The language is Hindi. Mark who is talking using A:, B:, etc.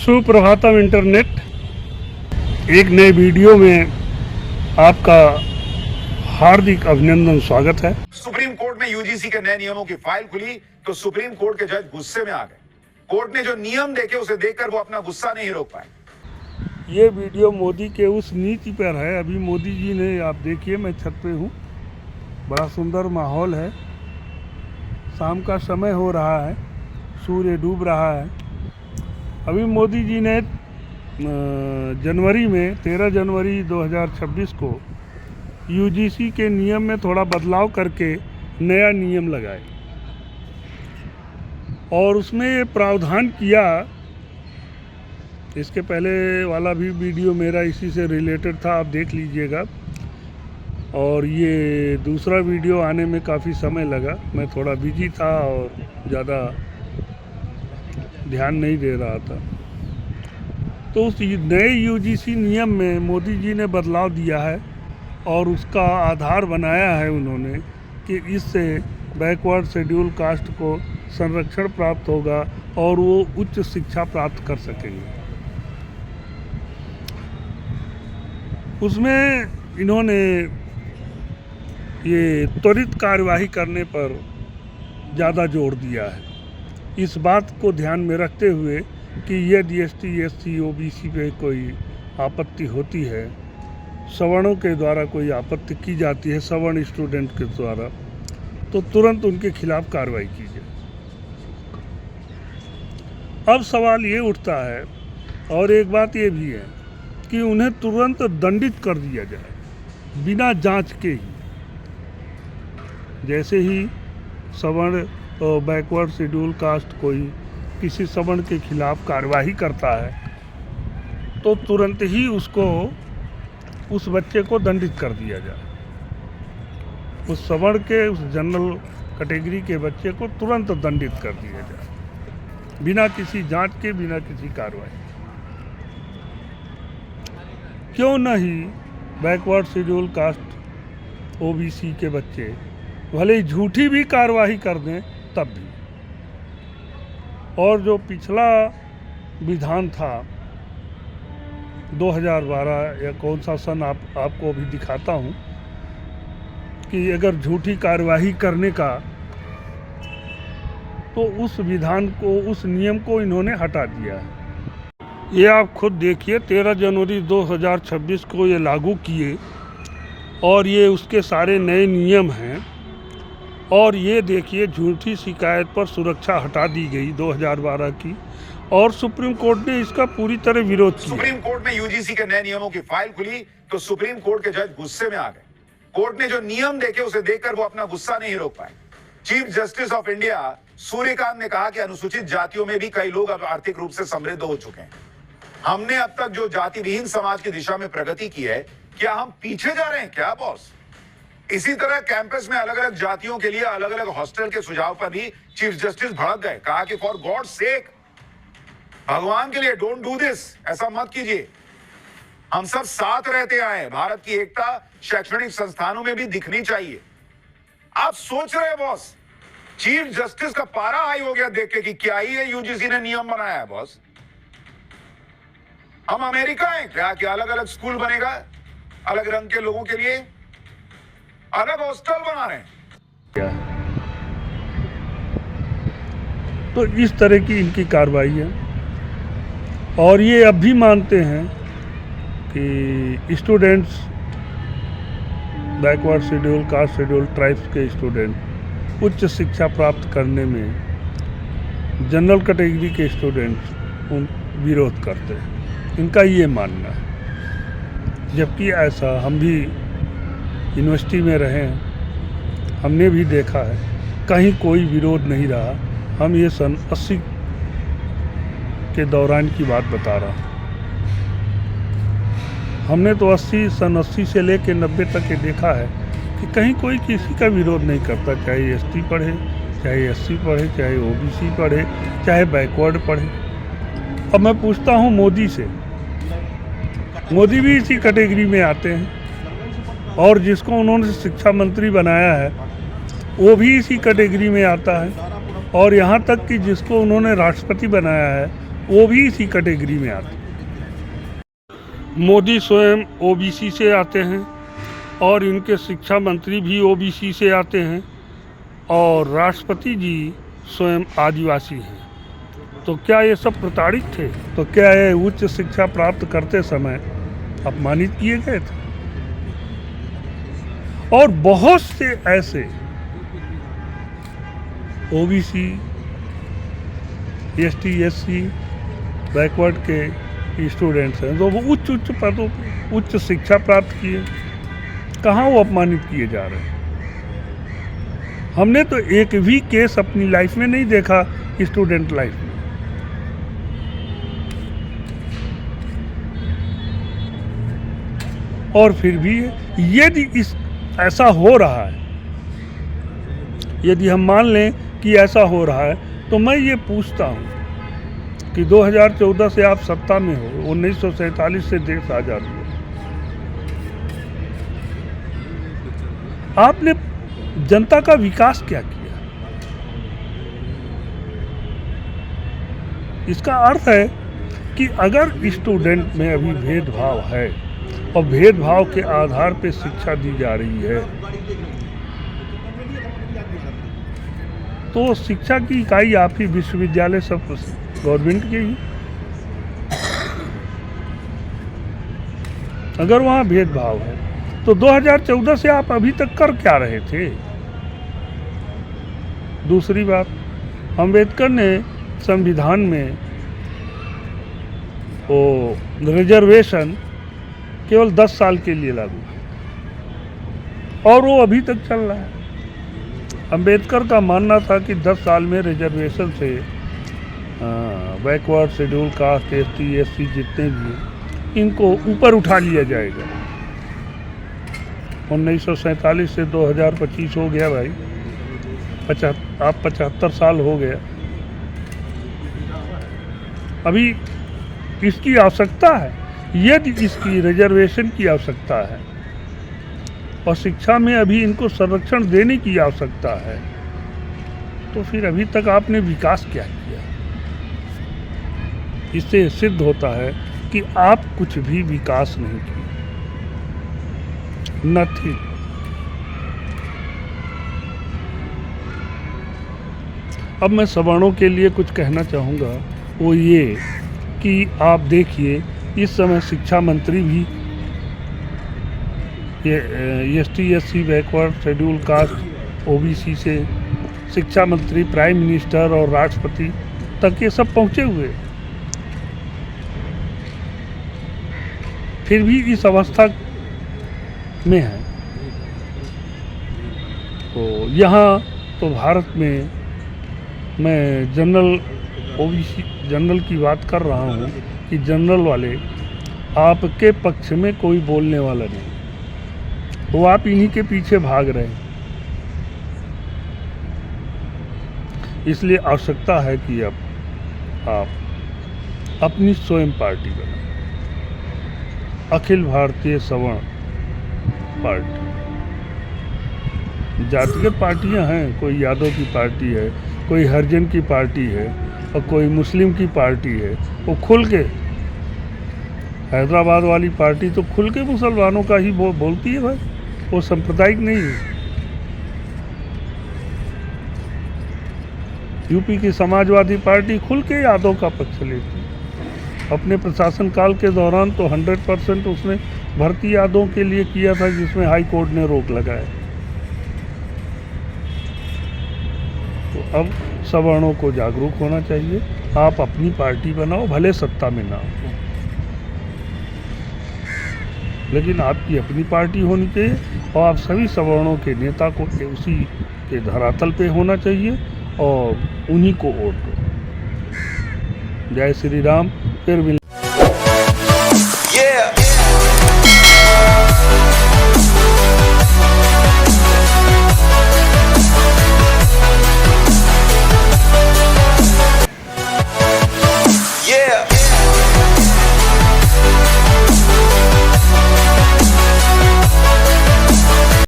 A: सुप्रभातम इंटरनेट, एक नए वीडियो में आपका हार्दिक अभिनंदन स्वागत है।
B: सुप्रीम कोर्ट में यूजीसी के नए नियमों की फाइल खुली तो सुप्रीम कोर्ट के जज गुस्से में आ गए। कोर्ट ने जो नियम देखे उसे देखकर वो अपना गुस्सा नहीं रोक पाए।
A: ये वीडियो मोदी के उस नीति पर है। अभी मोदी जी ने, आप देखिए, मैं छत पे हूँ, बड़ा सुंदर माहौल है, शाम का समय हो रहा है, सूर्य डूब रहा है। अभी मोदी जी ने जनवरी में 13 जनवरी 2026 को यूजीसी के नियम में थोड़ा बदलाव करके नया नियम लगाए और उसमें ये प्रावधान किया। इसके पहले वाला भी वीडियो मेरा इसी से रिलेटेड था, आप देख लीजिएगा। और ये दूसरा वीडियो आने में काफ़ी समय लगा, मैं थोड़ा बिजी था और ज़्यादा ध्यान नहीं दे रहा था। तो उस नए यूजीसी नियम में मोदी जी ने बदलाव दिया है और उसका आधार बनाया है उन्होंने कि इससे बैकवर्ड शेड्यूल कास्ट को संरक्षण प्राप्त होगा और वो उच्च शिक्षा प्राप्त कर सकेंगे। उसमें इन्होंने ये त्वरित कार्यवाही करने पर ज़्यादा जोर दिया है, इस बात को ध्यान में रखते हुए कि यदि एसटी, एससी, ओबीसी पे कोई आपत्ति होती है, सवर्णों के द्वारा कोई आपत्ति की जाती है, सवर्ण स्टूडेंट के द्वारा, तो तुरंत उनके खिलाफ कार्रवाई कीजिए। अब सवाल ये उठता है, और एक बात ये भी है कि उन्हें तुरंत दंडित कर दिया जाए बिना जांच के ही। जैसे ही सवर्ण बैकवर्ड शेड्यूल कास्ट कोई किसी सवर्ण के खिलाफ कार्यवाही करता है तो तुरंत ही उसको, उस बच्चे को दंडित कर दिया जाए। उस सवर्ण के, उस जनरल कैटेगरी के बच्चे को तुरंत दंडित कर दिया जाए बिना किसी जांच के, बिना किसी कार्रवाई। क्यों नहीं बैकवर्ड शेड्यूल कास्ट ओबीसी के बच्चे भले ही झूठी भी कार्रवाई कर दें तब भी। और जो पिछला विधान था 2012 या कौन सा सन, आपको अभी दिखाता हूँ, कि अगर झूठी कार्यवाही करने का, तो उस विधान को, उस नियम को इन्होंने हटा दिया है। ये आप खुद देखिए, 13 जनवरी 2026 को ये लागू किए और ये उसके सारे नए नियम हैं। और ये देखिए, झूठी शिकायत पर सुरक्षा हटा दी गई 2012 की, और सुप्रीम कोर्ट ने इसका पूरी तरह विरोध किया।
B: सुप्रीम कोर्ट में यूजीसी के नए नियमों की फाइल खुली तो सुप्रीम कोर्ट के जज गुस्से में आ गए। कोर्ट ने जो नियम देखे उसे देखकर वो अपना गुस्सा नहीं रोक पाए। Chief justice of India Suryakant ने कहा कि अनुसूचित जातियों में भी कई लोग अब आर्थिक रूप से समृद्ध हो चुके हैं। हमने अब तक जो जाति विहीन समाज की दिशा में प्रगति की है, क्या हम पीछे जा रहे हैं क्या बॉस? इसी तरह कैंपस में अलग अलग जातियों के लिए अलग अलग हॉस्टल के सुझाव पर भी चीफ जस्टिस भड़क गए। कहा कि फॉर गॉड सेक, भगवान के लिए डोंट डू दिस, ऐसा मत कीजिए। हम सब साथ रहते आए, भारत की एकता शैक्षणिक संस्थानों में भी दिखनी चाहिए। आप सोच रहे हैं बॉस, चीफ जस्टिस का पारा हाई हो गया देख के कि क्या ही है यूजीसी ने नियम बनाया है बॉस। हम अमेरिका हैं क्या कि अलग अलग स्कूल बनेगा, अलग रंग के लोगों के लिए अलग हॉस्टल बना रहे हैं।
A: तो इस तरह की इनकी कार्रवाई है। और ये अब भी मानते हैं कि students, backward schedule caste, schedule tribes के स्टूडेंट उच्च शिक्षा प्राप्त करने में जनरल कैटेगरी के स्टूडेंट्स विरोध करते हैं। इनका ये मानना है, जबकि ऐसा हम भी यूनिवर्सिटी में रहे हैं, हमने भी देखा है, कहीं कोई विरोध नहीं रहा। हम ये सन 80 के दौरान की बात बता रहा हूँ। हमने तो सन 80 से लेकर 90 तक ये देखा है कि कहीं कोई किसी का विरोध नहीं करता, चाहे एसटी पढ़े, चाहे एससी पढ़े, चाहे ओबीसी पढ़े, चाहे बैकवर्ड पढ़े। अब मैं पूछता हूँ मोदी से, मोदी भी इसी कैटेगरी में आते हैं, और जिसको उन्होंने शिक्षा मंत्री बनाया है वो भी इसी कैटेगरी में आता है, और यहाँ तक कि जिसको उन्होंने राष्ट्रपति बनाया है वो भी इसी कैटेगरी में आते हैं। मोदी स्वयं ओबीसी से आते हैं और इनके शिक्षा मंत्री भी ओबीसी से आते हैं और राष्ट्रपति जी स्वयं आदिवासी हैं। तो क्या ये सब प्रताड़ित थे? तो क्या ये उच्च शिक्षा प्राप्त करते समय अपमानित किए गए थे? और बहुत से ऐसे ओबीसी, एसटी, एससी, बैकवर्ड के स्टूडेंट्स हैं जो वो उच्च पदों पर उच्च शिक्षा प्राप्त किए, कहाँ वो अपमानित किए जा रहे हैं? हमने तो एक भी केस अपनी लाइफ में नहीं देखा, स्टूडेंट लाइफ में। और फिर भी यदि ऐसा हो रहा है, यदि हम मान लें कि ऐसा हो रहा है, तो मैं ये पूछता हूँ कि 2014 से आप सत्ता में हो, 1947 से देश आज़ाद हुआ, आपने जनता का विकास क्या किया? इसका अर्थ है कि अगर स्टूडेंट में अभी भेदभाव है और भेदभाव के आधार पर शिक्षा दी जा रही है, तो शिक्षा की इकाई आप ही विश्वविद्यालय सब गवर्नमेंट के ही। अगर वहाँ भेदभाव है तो 2014 से आप अभी तक कर क्या रहे थे? दूसरी बात, अम्बेडकर ने संविधान में वो रिजर्वेशन केवल 10 साल के लिए लागू और वो अभी तक चल रहा है। अम्बेडकर का मानना था कि 10 साल में रिजर्वेशन से backward, schedule caste, ST, SC जितने भी इनको ऊपर उठा लिया जाएगा। 1947 से 2025 हो गया भाई, 75 साल हो गया। अभी इसकी आवश्यकता है, यदि इसकी रिजर्वेशन की आवश्यकता है और शिक्षा में अभी इनको संरक्षण देने की आवश्यकता है, तो फिर अभी तक आपने विकास क्या किया? इससे सिद्ध होता है कि आप कुछ भी विकास नहीं किए, नथिंग। अब मैं सवर्णों के लिए कुछ कहना चाहूँगा, वो ये कि आप देखिए इस समय शिक्षा मंत्री भी ये ST, SC, backward, schedule caste, OBC से शिक्षा मंत्री, प्राइम मिनिस्टर और राष्ट्रपति तक ये सब पहुँचे हुए, फिर भी इस अवस्था में है। तो यहाँ तो भारत में मैं जनरल ओबीसी जनरल की बात कर रहा हूँ कि जनरल वाले आपके पक्ष में कोई बोलने वाला नहीं, वो आप इन्हीं के पीछे भाग रहे हैं। इसलिए आवश्यकता है कि अब आप अपनी स्वयं पार्टी बनाएं, अखिल भारतीय सवर्ण पार्टी। जातिगत पार्टियां हैं, कोई यादव की पार्टी है, कोई हरिजन की पार्टी है और कोई मुस्लिम की पार्टी है। वो खुल के, हैदराबाद वाली पार्टी तो खुल के मुसलमानों का ही बोलती है भाई, वो सांप्रदायिक नहीं है। यूपी की समाजवादी पार्टी खुल के यादव का पक्ष लेती है। अपने प्रशासन काल के दौरान तो 100% उसने भर्ती यादवों के लिए किया था, जिसमें हाई कोर्ट ने रोक लगाया। तो अब सवर्णों को जागरूक होना चाहिए, आप अपनी पार्टी बनाओ, भले सत्ता में ना हो, लेकिन आपकी अपनी पार्टी होनी चाहिए और आप सभी सवर्णों के नेता को उसी के धरातल पे होना चाहिए और उन्हीं को वोट दो। जय श्री राम। फिर